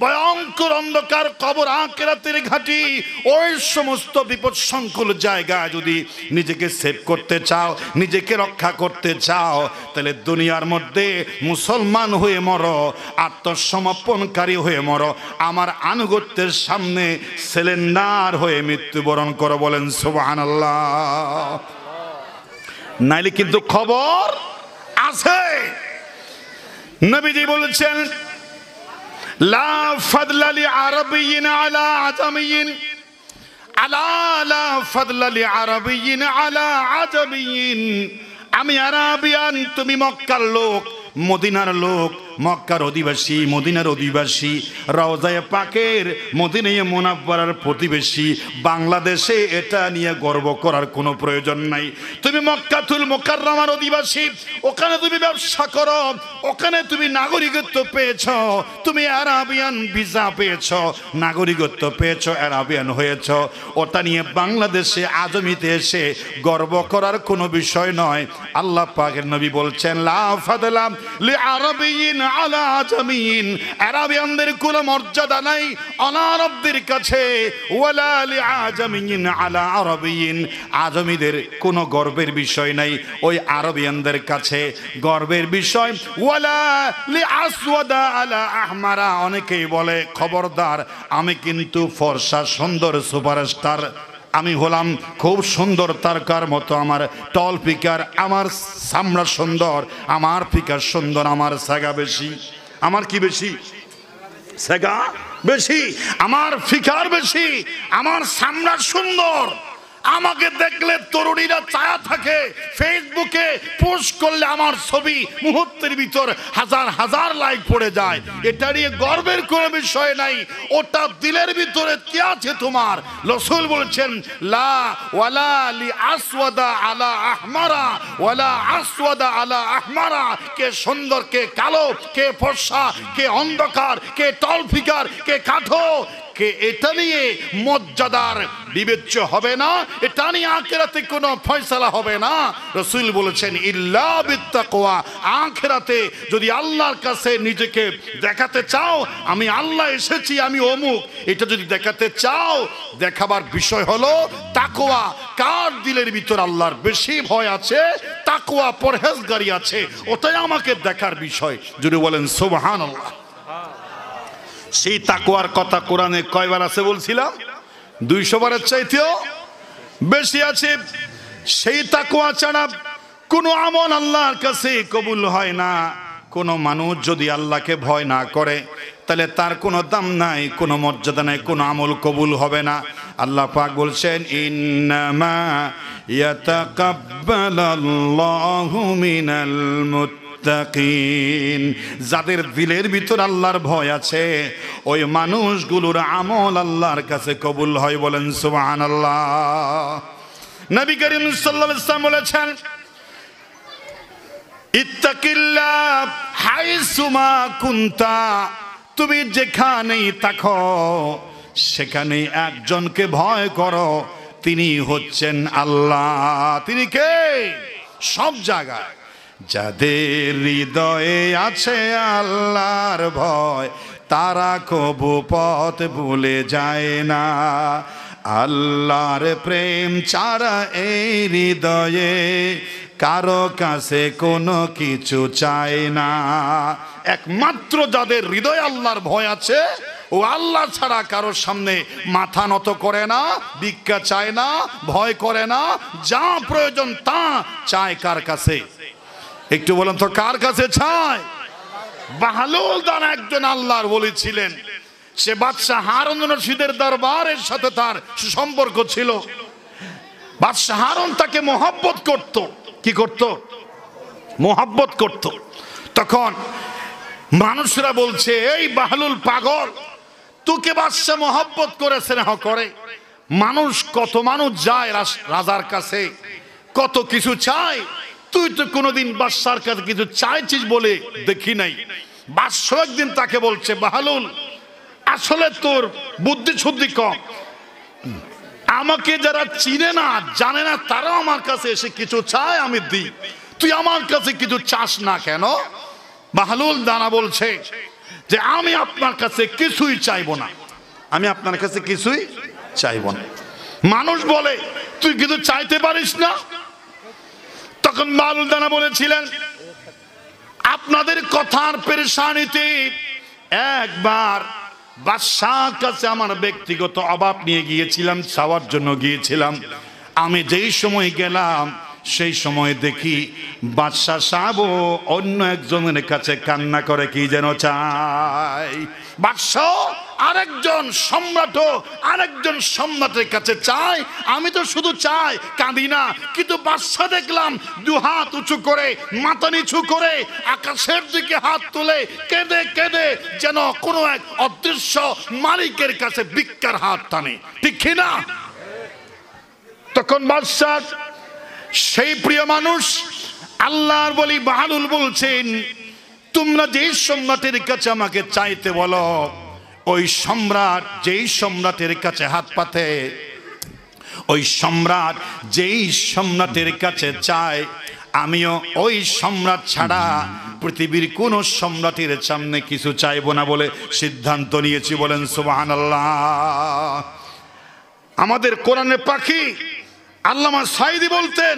ভয়ঙ্কর অন্ধকার কবর, আখিরাতের ঘাঁটি। ওই সমস্ত বিপদ সংকুল জায়গা যদি নিজেকে সেভ করতে চাও, নিজেকে রক্ষা করতে চাও, তাহলে দুনিয়ার মধ্যে মুসলমান হয়ে মরো, আত্মসমর্পণকারী হয়ে মরো, আমার আনুগত্যের সামনে সিলিন্ডার হয়ে মৃত্যুবরণ করো। বলেন সুবহানাল্লাহ। নাইলে কিন্তু খবর আছে। নবীজি বলেছেন লা ফাদলা লি আরাবিয়্যিন আলা আজামিয়্যিন, আলা লা ফাদলা লি আরাবিয়্যিন আলা আজামিয়্যিন। আমি আরাবিয়ান, তুমি মক্কার লোক, মদিনার লোক, মক্কার অধিবাসী, মদিনার অধিবাসী, রওজায়ে পাকের মদিনায়ে মুনাওয়ারার প্রতিবেশী। বাংলাদেশে এটা নিয়ে গর্ব করার কোনো প্রয়োজন নাই। তুমি মক্কাতুল মুকাররমার অধিবাসী, ওখানে তুমি ব্যবসা করো, ওখানে তুমি নাগরিকত্ব পেয়েছো, তুমি আরাবিয়ান ভিসা পেয়েছো, নাগরিকত্ব পেয়েছো, আরাবিয়ান হয়েছো, ওটা নিয়ে বাংলাদেশে আজমিতে এসে গর্ব করার কোনো বিষয় নয়। আল্লাহ পাকের নবী বলছেন লা ফাদলা লি আরাবিয়্যিন আলা আজামিয়্যিন, আরাবিয়ানদের কোনো মর্যাদা নাই অনারবদের কাছে, ওয়ালা লি আজামিয়্যিন আলা আরাবিয়্যিন, আজমিদের কোনো গর্বের বিষয় নাই ওই আরবিয়ানদের কাছে। গর্বের বিষয় ওয়ালা লি আসওয়াদা আলা আহমারা। অনেকেই বলে খবরদার, আমি কিন্তু ফর্সা সুন্দর সুপারস্টার, আমি হলাম খুব সুন্দর তারকার মতো, আমার টল ফিকার, আমার চামড়া সুন্দর, আমার ফিকার সুন্দর, আমার সাগা বেশি। আমার কি বেশি? সাগা বেশি, আমার ফিকার বেশি, আমার চামড়া সুন্দর, আমাকে দেখলে তরুণীরা চায়া থাকে ফেসবুকে পোস্ট করলে আমার ছবি মুহূর্তের ভিতর হাজার হাজার লাইক পড়ে যায়। এটা নিয়ে গর্বের কোনো বিষয় নাই, ওটা দিলের ভিতরে কি আছে তোমার। রাসূল বলেছেন লা ওয়ালা লি আসওয়াদা আলা আহমারা ওয়ালা আসওয়াদা আলা আহমারা, কে সুন্দর কে কালো, কে ফর্সা কে অন্ধকার, কে টলফিকার কে কাঠো, কে এটা নিয়ে মর্যাদার বিবেচ্য হবে না, এটা নিয়ে আখিরাতে কোনো ফয়সালা হবে না। রাসূল বলেছেন ইল্লা বিত্তাকওয়া, আখিরাতে যদি আল্লাহর কাছে নিজেকে দেখাতে চাও আমি আল্লাহ এসেছি আমি অমুক, এটা যদি দেখাতে চাও দেখাবার বিষয় হলো তাকওয়া। কার দিলের ভিতর আল্লাহর বেশি ভয় আছে, তাকওয়া পরহেজগারি আছে, ওটাই আমাকে দেখার বিষয়। যদি বলেন সুবহানাল্লাহ। সেই তাকওয়ার কথা কোরআনে কয়বার আছে বলছিলাম? 200 বারের চাইতেও বেশি আছে। সেই তাকওয়া ছাড়া কোনো আমল আল্লাহর কাছে কবুল হয় না। কোনো মানুষ যদি আল্লাহকে ভয় না করে তাহলে তার কোনো দাম নাই, কোনো মর্যাদা নাই, কোনো আমল কবুল হবে না। আল্লাহ পাক বলছেন ইন্নামা ইয়াতাকাব্বালাল্লাহু মিনাল মুত্তাকিন, যাদের দিলের ভিতর আল্লাহর ভয় আছে ওই মানুষগুলোর আমল আল্লাহর কাছে কবুল হয়। বলেন সুবহানাল্লাহ। নবী করিম সাল্লাল্লাহু আলাইহি ওয়াসাল্লাম বলেছেন ইত্তাকিল্লাহ হাইসুমা কুনতা, তুমি যেখানেই থাকো সেখানেই একজনকে ভয় করো, তিনি হচ্ছেন আল্লাহ। তিনি কে? সব জায়গায়। যাদের হৃদয়ে আছে আল্লাহর ভয় তারা কবু পথ ভুলে যায় না। আল্লাহর প্রেম ছাড়া এই হৃদয়ে কারো কাছে কোনো কিছু চায় না। একমাত্র যাদের হৃদয়ে আল্লাহর ভয় আছে ও আল্লাহ ছাড়া কারোর সামনে মাথা নত করে না, ভিক্ষা চায় না, ভয় করে না, যা প্রয়োজন তা চায় কার কাছে? একটু বলেন তো কার কাছে চায়? বাহলুল দান একজন আল্লাহর ওলি ছিলেন। সে বাদশাহ হারুন রশিদের দরবারের সাথে তার সুসম্পর্ক ছিল। বাদশাহ হারুন তাকে মহব্বত করত। কি করত? মহব্বত করত। তখন মানুষরা বলছে এই বাহলুল পাগল, তোকে বাদশাহ মহব্বত করেছে না করে। মানুষ কত মানুষ যায় রাজার কাছে, কত কিছু চায়, তুই তো কোনোদিন বাদশার কাছে কিছু চাইছিস বলে দেখি নাই। বাদশাহ একদিন তাকে বলছে বাহলুল আসলে তোর বুদ্ধি শুদ্ধি কম, আমাকে যারা চিনে না জানে না তারাও আমার কাছে এসে কিছু চায় আমি দিই, তুই আমার কাছে কিছু চাস না কেন? বাহলুল দানা বলছে যে আমি আপনার কাছে কিছুই চাইবো না, আমি আপনার কাছে কিছুই চাইবো না। মানুষ বলে তুই কিছু চাইতে পারিস না। তখন বাহলুল দানা বলেছিলেন আপনাদের কথার পেরেশানিতে একবার বাদশার কাছে আমার ব্যক্তিগত অভাব নিয়ে গিয়েছিলাম, চাওয়ার জন্য গিয়েছিলাম। আমি যেই সময় গেলাম সেই সময় দেখি বাদশাহ সাহেব অন্য একজনের কাছে কান্না করে কি যেন চাই। বাদশাহ আরেকজন সম্রাট আরেকজন সম্রাটের কাছে চাই, আমি তো শুধু চাই কাঁদি না। কিন্তু বাদশাহ দেখলাম দু হাত উঁচু করে মাথা নিচু করে আকাশের দিকে হাত তুলে কেঁদে কেঁদে যেন কোনো এক অদৃশ্য মালিকের কাছে ভিক্ষার হাত টানে, ঠিক কিনা? তখন বাদশাহ সেই প্রিয় মানুষ আল্লাহর বলি বাহলুল বলছেন তোমরা যেই সম্রাটের কাছে আমাকে চাইতে বলো ওই সম্রাট যেই সম্রাটের কাছে হাত পাতে, ওই সম্রাট যেই সম্রাটের কাছে চায় আমিও ওই সম্রাট ছাড়া পৃথিবীর কোন সম্রাটের সামনে কিছু চাইবো না বলে সিদ্ধান্ত নিয়েছি। বলেন সুবহানাল্লাহ। আমাদের কোরআনের পাখি আল্লামা সাঈদী বলতেন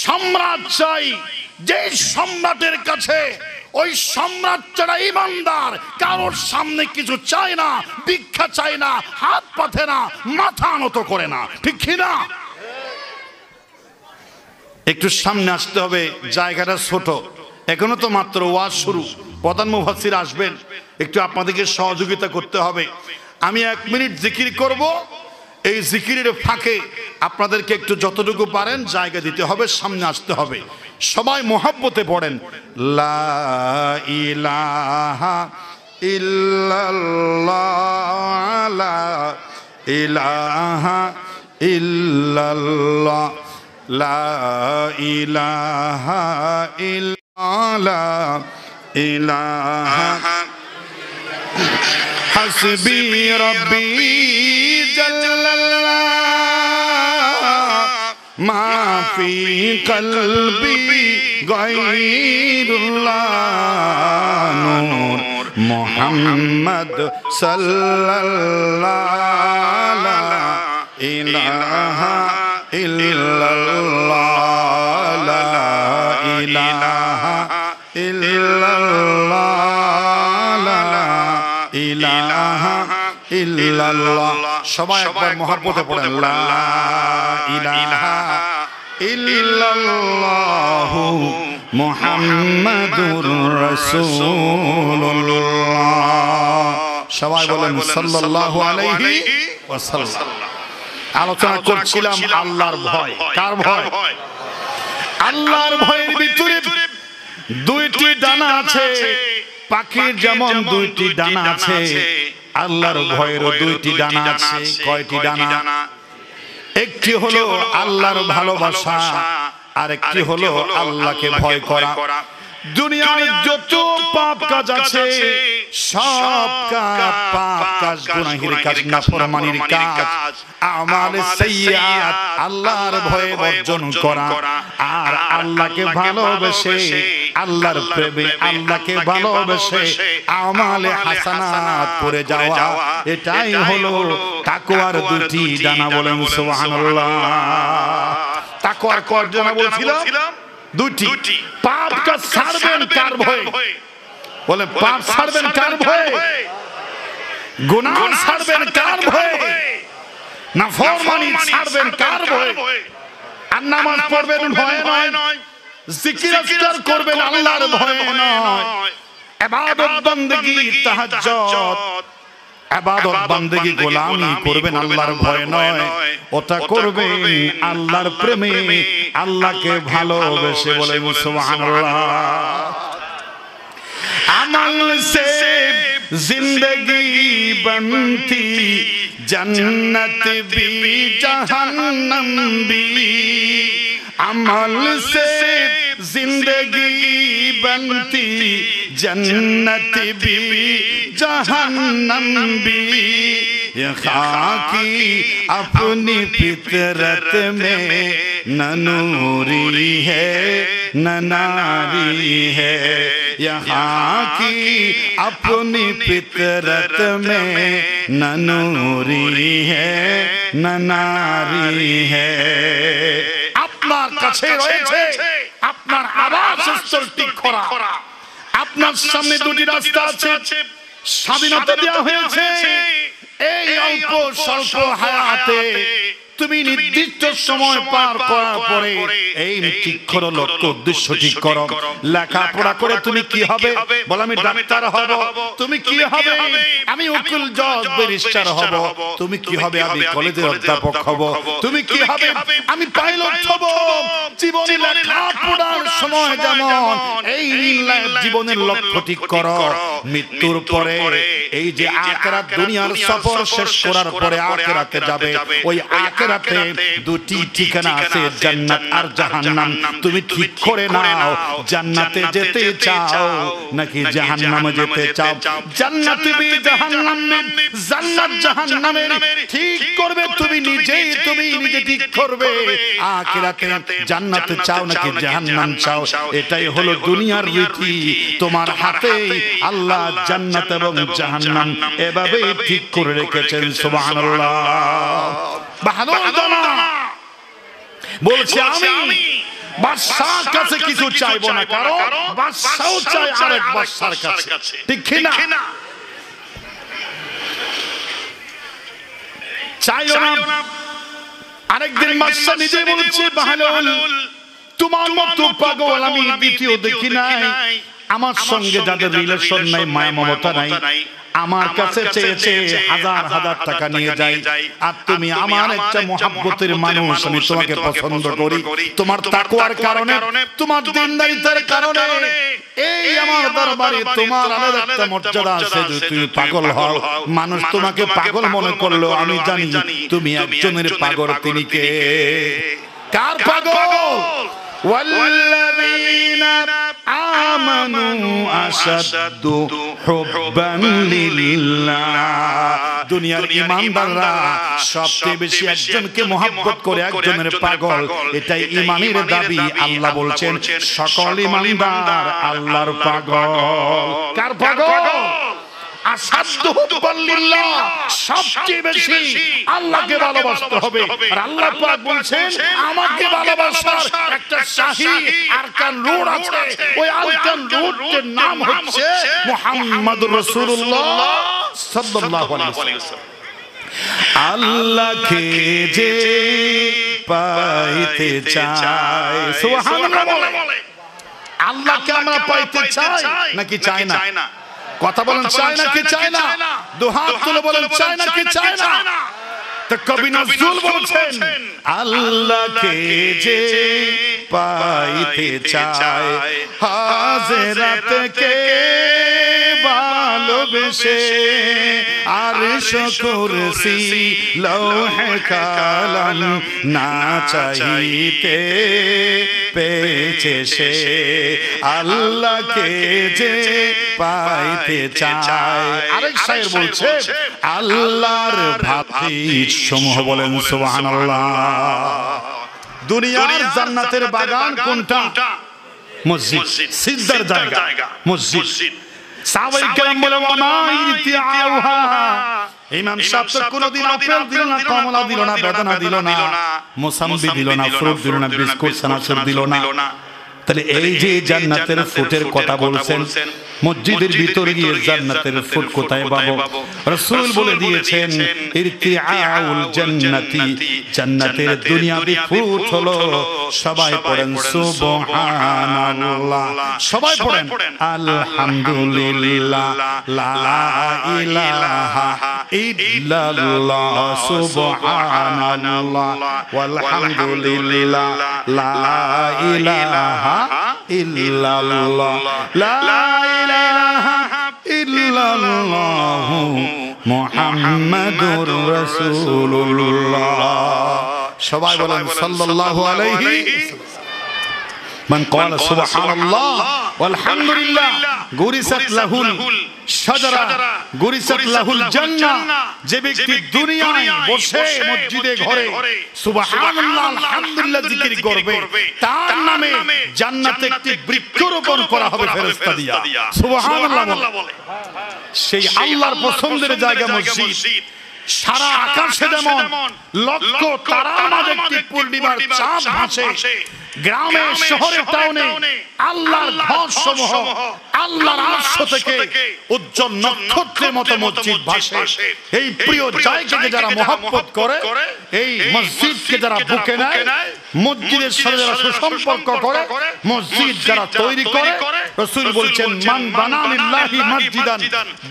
সম্রাট চাই যে সম্রাটের কাছে, ওই সম্রাট ছাড়া ইমানদার কারোর সামনে কিছু চায় না, ভিক্ষা চায় না, হাত পাতে না, মাথা নত করে না, ঠিক কিনা? একটু সামনে আসতে হবে, জায়গাটা ছোট, এখনো তো মাত্র ওয়াজ শুরু, প্রধান মুফাসসির আসবেন, একটু আপনাদেরকে সহযোগিতা করতে হবে। আমি 1 মিনিট জিকির করব, এই জিকিরের ফাঁকে আপনাদেরকে একটু যতটুকু পারেন জায়গা দিতে হবে, সামনে আসতে হবে। সবাই মোহাব্বতে পড়েন লা ইলাহা ইল্লাল্লাহ লা ইলাহা ইল্লাল্লাহ লা ইলাহা ইল্লাল্লাহ ইলাহা হাসবি রব্বি জাল্লাল্লাহ মা ফি কলবি গায়রুল্লাহ নূর মুহাম্মদ সাল্লাল্লাহু লা ইলাহা ইল্লাল্লাহ লা ইলাহা ইল্লাল্লাহ লা ইলাহা ইল্লাল্লাহ। সবাই একবার মহব্বতে পড়েন লা ইলাহা ইল্লাল্লাহু মুহাম্মাদুর রাসূলুল্লাহ। সবাই বলেন সাল্লাল্লাহু আলাইহি ওয়াসাল্লাম। আলোচনা করছিলাম আল্লাহর ভয়। কার ভয়? আল্লাহর ভয়ের ভিতরে দুইটি ডানা আছে। পাখির যেমন দুইটি ডানা আছে, আল্লাহর ভয়েরও দুইটি ডানা আছে। কয়টি ডানা? একটি হলো আল্লাহর ভালোবাসা, আর একটি হলো আল্লাহকে ভয় করা। দুনিয়ার যত পাপ কাজ আছে সব পাপ কাজ, গুনাহের কাজ, নাফরমানির কাজ, আমাল সাইয়্যাত, আল্লাহর ভয়ে বর্জন করা আর আল্লাহকে ভালোবেসে, আল্লাহর প্রেমে, আল্লাহকে ভালোবেসে আমালে হাসানাত করে যাওয়া, এটাই হলো তাকওয়ার দুটি ডানা। বলেন সুবহানাল্লাহ। তাকওয়ার কয় ডানা বলছিলাম? দুটি। পাপ কাজ ছাড়বেন কার ভয়ে? বলে পাপ ছাড়বেন কার ভয়ে? গুনাহ ছাড়বেন কার ভয়ে? নাফরমানি ছাড়বেন কার ভয়ে? আর নামাজ পড়বেন ভয়ে নয়, জিকির আজকার করবেন আল্লাহর ভয়ে নয়, ইবাদত বندگی তাহাজ্জুদ, ইবাদত বندگی গোলামি করবেন আল্লাহর ভয়ে নয়, ওটা করবেন আল্লাহর প্রেমে, আল্লাহকে ভালোবেসে। বলেন সুবহানাল্লাহ। আমল সে জিंदगी बनती, जन्नत भी जहन्नम भी। अमल से जिंदगी बनती, जन्नत भी जहन्नम भी। ये खाकी अपनी फितरत में न नूरी है न नारी है। यहाँ की अपनी फितरत में न नूरी है न नारी है। আপনার কাছে রয়েছে আপনার আবাসস্থল ঠিক করা। আপনার সামনে দুটি রাস্তা আছে, স্বাধীনতা দেওয়া হয়েছে। এই অল্প স্বল্প হায়াতে তুমি নির্দিষ্ট সময় পার করার পরে এই ঠিক করো, লক্ষ্য উদ্দেশ্য ঠিক করো। লেখাপড়া করে তুমি কি হবে? বল আমি ডাক্তার হব। তুমি কি হবে? আমি উকিল, জজ, ব্যারিস্টার হব। তুমি কি হবে? আমি কলেজের অধ্যাপক হব। তুমি কি হবে? আমি পাইলট হব। জীবনে লেখাপড়ার সময় যেমন এই জীবনের লক্ষ্য ঠিক করো। মৃত্যুর পরে এই যে আখিরাত, দুনিয়ার সফর শেষ করার পরে আখিরাতে যাবে। ওই আখিরাতে দুটি ঠিকানা আছে, জান্নাত আর জাহান্নাম। তুমি ঠিক করে নাও, জান্নাতে যেতে চাও নাকি জাহান্নামে যেতে চাও? জান্নাতে বি জাহান্নামে, জান্নাত জাহান্নামে ঠিক করবে তুমি নিজেই। তুমি নিজে ঠিক করবে আখিরাতে জান্নাতে চাও নাকি জাহান্নাম চাও। এটাই হলো দুনিয়ার রীতি। তোমার হাতে আল্লাহ জান্নাত এবং জাহান্নাম এভাবে ঠিক করে রেখেছেন। সুবহানাল্লাহ। বলছে আমি বাদশার কাছে কিছু চাইবো না, কারণ বাদশাও চাই আরেক বাদশার কাছে। ঠিক কিনা? চাইও না। আরেকদিন বাদশা নিজে বলছে, বাহলুল তোমার মতো পাগল আমি দ্বিতীয় দেখি নাই। আমার সঙ্গে যাদের রিলেশন নাই, মায়া মমতা নাই, আমার কাছে চেয়েছে হাজার হাজার টাকা নিয়ে যাই, আর তুমি আমার একটা মহব্বতের মানুষ, আমি তোমাকে পছন্দ করি, তোমার তাকওয়ার কারণে, তোমার দিনদারিতার কারণে এই আমার দরবারে তোমার আলাদা একটা মর্যাদা আছে। যদি তুমি পাগল হও, মানুষ তোমাকে পাগল মনে করলো, আমি জানি তুমি একজনের পাগল। তিনি কে? কার পাগল? والذين آمنوا أشد حبا لله। দুনিয়ার ঈমানদাররা সবচেয়ে বেশি একজনকে মহব্বত করে, একজনের পাগল, এটাই ঈমানের দাবি। আল্লাহ বলছেন সকল ঈমানদার আল্লাহর পাগল। কার পাগল? আসাদ্দু হুব্বান লিল্লাহ, সবচেয়ে বেশি আল্লাহকে ভালোবাসতে হবে। আর আল্লাহ পাক বলছেন আমাকে ভালোবাসার একটা শাহী আরকান রুট আছে, ওই আরকান রুটের নাম হচ্ছে মুহাম্মাদুর রাসূলুল্লাহ সাল্লাল্লাহু আলাইহি ওয়াসাল্লাম। আল্লাহকে যে পাইতে চায়, সুবহানাল্লাহ বলে। আল্লাহকে আমরা পাইতে চাই নাকি চাই না? কথা বলেন, চায় নাকি চায় না? দুহাত তুলে বলেন, চায় নাকি চায় না? তো কবি নজরুল বলছেন আল্লাহকে যে পাইতে চায়, হাজরাতকে ভালোবেসে, আরশ কুরসি লৌহে কালাম না চাইতে পেয়েছে সে। আল্লাহকে যে পাইতে চায়। আরেক শায়ের বলছে আল্লাহর ভাতি সমূহ, বলেন সুবহানাল্লাহ। দুনিয়ার জান্নাতের বাগান কোনটা? মসজিদ, সিজদার জায়গা মসজিদ। সাহাবায়ে কেরাম বলে ওয়ামা ইরতিআউহা, ইমাম সাহেব তো কোনদিন আপেল দিল না, কমলা দিল না, বেদানা দিল না, মোসাম্বি দিল না, ফ্রুট দিল না, বিস্কুট সানাসুর দিল না। তাহলে এই যে জান্নাতের ফুটের কথা বলছেন, মসজিদের ভিতরে গিয়ে জান্নাতের ফুট কোথায় পাবো? রাসূল বলে দিয়েছেন ইরতিআউল জান্নাতি, জান্নাতের দুনিয়াবি ফুট হলো, সবাই পড়েন সুবহানাল্লাহ, সবাই পড়েন আলহামদুলিল্লাহ, লা ইলাহা ইল্লাল্লাহ, সুবহানাল্লাহ ওয়ালহামদুলিল্লাহ, লা ইলাহা ইল্লাল্লাহ, লা ইলাহা ইল্লাল্লাহ মুহাম্মাদুর রাসূলুল্লাহ। সবাই বলেন সাল্লাল্লাহু আলাইহি। মান ক্বালা সুবহানাল্লাহ ওয়ালহামদুলিল্লাহ গুরিসাত লাহুল শাজারা গুরিসাত লাহুল জান্নাহ। যে ব্যক্তি দুনিয়ায় বসে মসজিদে ঘরে সুবহানাল্লাহ আলহামদুলিল্লাহ জিকির করবে, তার নামে জান্নাতে একটি বৃক্ষরোপণ করা হবে ফেরেশতা দিয়া। সুবহানাল্লাহ বলে। সেই আল্লাহর পছন্দের জায়গা মসজিদ। সারা আকাশে যেমন লক্ষ তারার মাঝে একটি পূর্ণিমার চাঁদ ভাসে, গ্রামে শহরে টাউনে আল্লাহর ঘরসমূহ আল্লাহর আরশ থেকে উজ্জ্বল নক্ষত্রের মতো মসজিদ ভাসে। এই প্রিয় জায়গাকে যারা মহব্বত করে, এই মসজিদকে যারা বুকে নেয়, মসজিদের সাথে যারা সুসম্পর্ক করে, মসজিদ যারা তৈরি করে, রাসূল বলছেন মান বানা লিল্লাহি মসজিদান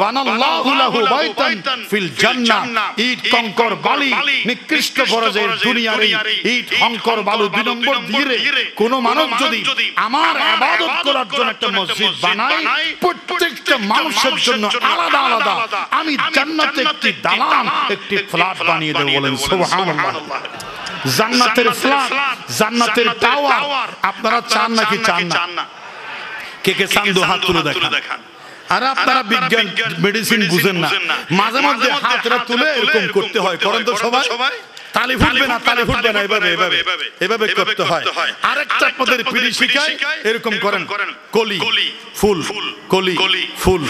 বানাল্লাহু লাহু বাইতান ফিল জান্নাহ। ইট কঙ্কর বালি নিকৃষ্ট ফরজের দুনিয়ার এই ইট কঙ্কর বালু 2 নম্বর দিয়ে কোন মানুষ যদি আমার ইবাদত করার জন্য একটা মসজিদ বানায়, প্রত্যেকটা মানুষের জন্য আলাদা আলাদা আমি জান্নাতে একটি দালান, একটি ফ্ল্যাট বানিয়ে দেব। বলেন সুবহানাল্লাহ। জান্নাতের ফ্ল্যাট, জান্নাতের টাওয়ার আপনারা চান নাকি চান না? কে কে চান? দু হাত তুলে দেখান। আর আপনারা বিজ্ঞান মেডিসিন বুঝেন না, মাঝে মধ্যে হাতটা তুলে এরকম করতে হয়। করেন তো সবাই? তালি ফুটবে না, তালি ফুটবে না, এভাবে এভাবে এভাবে করতে হয়। আরেকটা আপনাদের পিড়ি শিখায়, এরকম করেন কলি ফুল, কলি ফুল,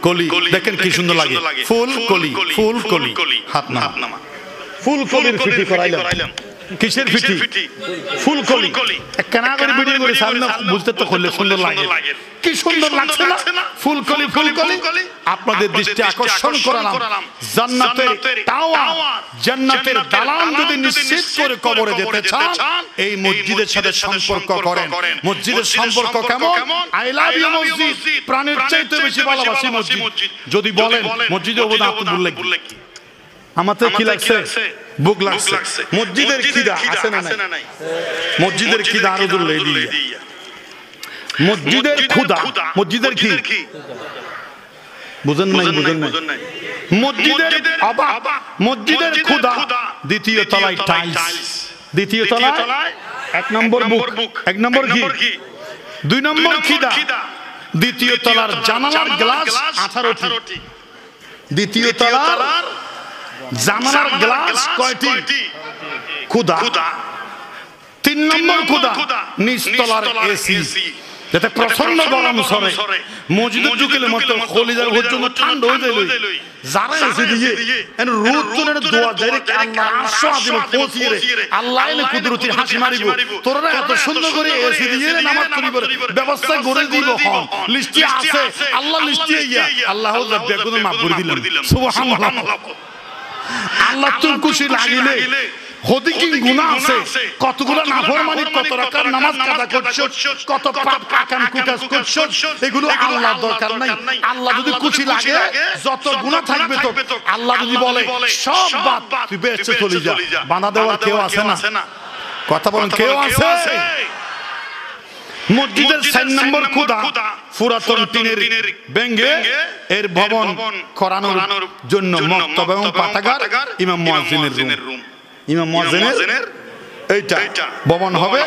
কলি। দেখেন কি সুন্দর লাগে, ফুল কলি, ফুল কলি। হাত নামা, ফুল কলির পিড়ি করাইলাম। কিসের ফিটি? ফুলকলি। কেনা করে ভিডিও করে সামনে বুঝতে তো করলে সুন্দর লাগে, কি সুন্দর লাগছে না? ফুলকলি ফুলকলি। আপনাদের দৃষ্টি আকর্ষণ করালাম জান্নাতের টাওয়ার, জান্নাতের দালান যদি নিশ্চিত করে কবরে যেতে চান, এই মসজিদের সাথে সম্পর্ক করেন। মসজিদের সম্পর্ক কেমন? আই লাভ ইউ মসজিদ, প্রাণের চাইতে বেশি ভালোবাসি মসজিদ। যদি বলেন মসজিদে অবদান আপনি বললেন কি? আমাদের কি লাগছে? বুক লাগছে। মসজিদের খিদা আছে না নাই? মসজিদের খিদা আরো জোরে দিয়ে। মসজিদের ক্ষুধা, মসজিদের কি বুঝেন নাই? বুঝেন নাই? মসজিদের অভাব, মসজিদের ক্ষুধা। দ্বিতীয় তলায় টাইলস, দ্বিতীয় তলায় এক নম্বর বুক, এক নম্বর কি, দুই নম্বর খিদা। দ্বিতীয় তলার জানালার গ্লাস 18টি। দ্বিতীয় তলার জানালার গ্লাস কয়টি? ক্ষুধা। তিন নম্বর ক্ষুধা নিচতলার এসি, যাতে প্রচন্ড গরম সরে মসজিদের ঢুকলে মতো খলিজার পর্যন্ত ঠান্ডা হয়ে যায়। যারা এসে দিয়ে এন রোদ চলে দোয়া যায় রে আল্লাহ আশা দিল পৌঁছিয়ে রে আল্লাহ এনে কুদরতি হাসি মারিব। তোরা এত সুন্দর করে এসে দিয়ে নামাজ পড়িব ব্যবস্থা করে দিব। হন লিস্টে আছে, আল্লাহ লিস্টে ইয়া আল্লাহ যাবে কোন মাফ করে দিলেন। সুবহানাল্লাহ। আল্লাহ তুমি খুশি লাগিলে হদি কি গুনাহ আছে, কতগুলো নাফরমানি, কত রাকাত নামাজ কাজা করছো, কত পাপ কাকান কুকাজ করছো, এগুলো আল্লাহর দরকার নাই। আল্লাহ যদি খুশি লাগে যত গুনাহ থাকবে তো আল্লাহ যদি বলে সব বাদ তুই বেঁচে চলে যা, বাধা দেওয়ার কেউ আছে না? কথা বলেন, কেউ আছে? মসজিদের 4 নম্বর ক্ষুধা পুরাতন টিনের ব্যঙ্গে এর ভবন করানোর জন্য মক্তব এবং পাঠাগার, ইমাম মুয়াজ্জিনের রুম। ইমাম মুয়াজ্জিনের এইটা ভবন হবে।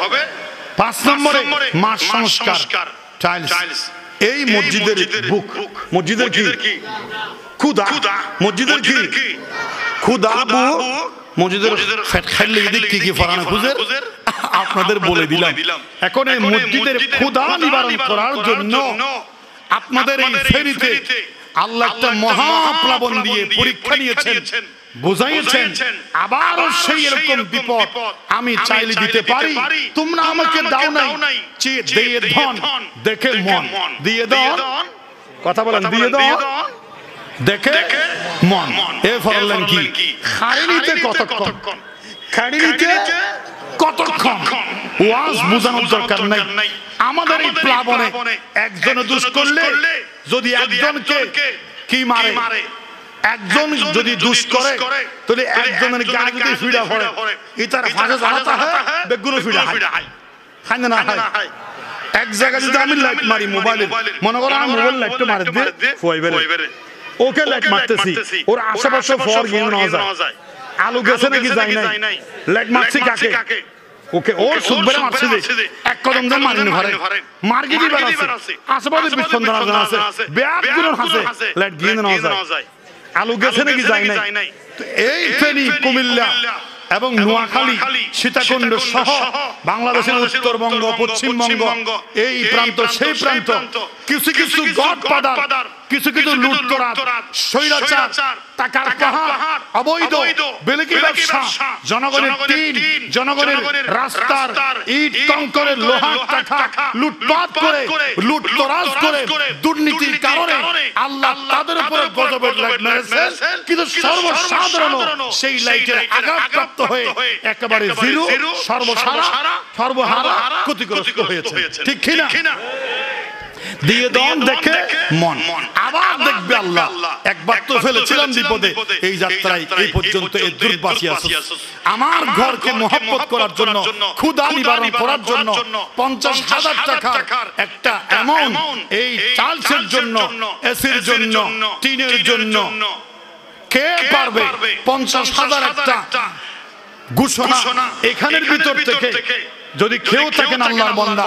5 নম্বরে মাঠ সংস্কার, টাইলস। এই মসজিদের বুক, মসজিদের কি ক্ষুধা, মসজিদের কি ক্ষুধা বুক। মসজিদের ফেট খাইলে এদিক কি ফরানো খুঁজে আপনাদের বলে দিলাম। এখন এই মসজিদের ক্ষুধা নিবারণ করার জন্য আপনাদের এই ফেরিতে আল্লাহ একটা মহাপ্লাবন দিয়ে পরীক্ষা নিয়েছেন, বুঝাইয়েছেন। আবার সেই এরকম বিপদ আমি চাইলে দিতে পারি, তোমরা আমাকে দাও নাই, চেয়ে দিয়ে ধন দেখে মন দিয়ে দাও। কথা বলেন, দিয়ে দাও দেখে মন। এ ফরলেন কি খাইনিতে কতক্ষণ, খাইনিতে কতক্ষণ ওয়াজ বোঝানোর দরকার নাই। আমাদের এই প্লাবনে একজনে দোষ করলে যদি একজনকে কি মারে, একজন যদি দোষ করে তাহলে একজনের গায়ে যদি ফিড়া পড়ে এটার ফাঁসে জানাতে হয়, বেগুলো ফিড়া হয় খাই না হয়। এক জায়গায় যদি আমি লাইট মারি মোবাইলে, মনে করো আমি মোবাইল লাইটটা মারি দিয়ে ফুয়াই বেরে, ওকে লাইট মারতেছি, ওর আশেপাশে ফর গিয়ে নেওয়া যায়, আলু গেছে নাকি যায় নাই, লাইট মারছি কাকে, ওকে ওর সুদবেরে মারছে যে এক কদম দিয়ে মারিনি ঘরে মার্গি দিবার আছে, আশেপাশে বিস্ফোরণ আছে, ব্যাগ গুলো আছে, লাইট গিয়ে নেওয়া যায়, আলু গেছে নাকি যায় নাই। এই ফেনী, কুমিল্লা এবং নোয়াখালী, সীতাকুণ্ড সহ বাংলাদেশের উত্তরবঙ্গ, পশ্চিমবঙ্গ, এই প্রান্ত সেই প্রান্ত, কিছু কিছু গডফাদার, কিছু কিছু লুটতরাজ, স্বৈরাচার, টাকার পাহাড়, অবৈধ বেলেকি ব্যবসা, জনগণের টিন, জনগণের রাস্তার ইট কংকরের লোহা টাকা লুটপাট করে, লুটতরাজ করে, দুর্নীতির কারণে আল্লাহ তাদের উপরে গজবের লাইট মেরেছেন। কিন্তু সর্বসাধারণ সেই লাইটের আঘাতপ্রাপ্ত হয়ে একেবারে জিরো, সর্বহারা ক্ষতিগ্রস্ত হয়েছে। ঠিক কিনা? দিয়ে দন দেখে মন, আবার দেখবে আল্লাহ। একবার তো ফেলেছিলাম বিপদে, এই যাত্রায় এই পর্যন্ত এই দুর্বাসী আছে। আমার ঘরকে মহব্বত করার জন্য, ক্ষুধা নিবারণ করার জন্য 50,000 টাকার একটা অ্যামাউন্ট এই টাইলসের জন্য, এসির জন্য, টিনের জন্য কে পারবে? 50,000 একটা ঘোষণা এখানের ভিতর থেকে যদি কেউ থাকেন আল্লাহর বান্দা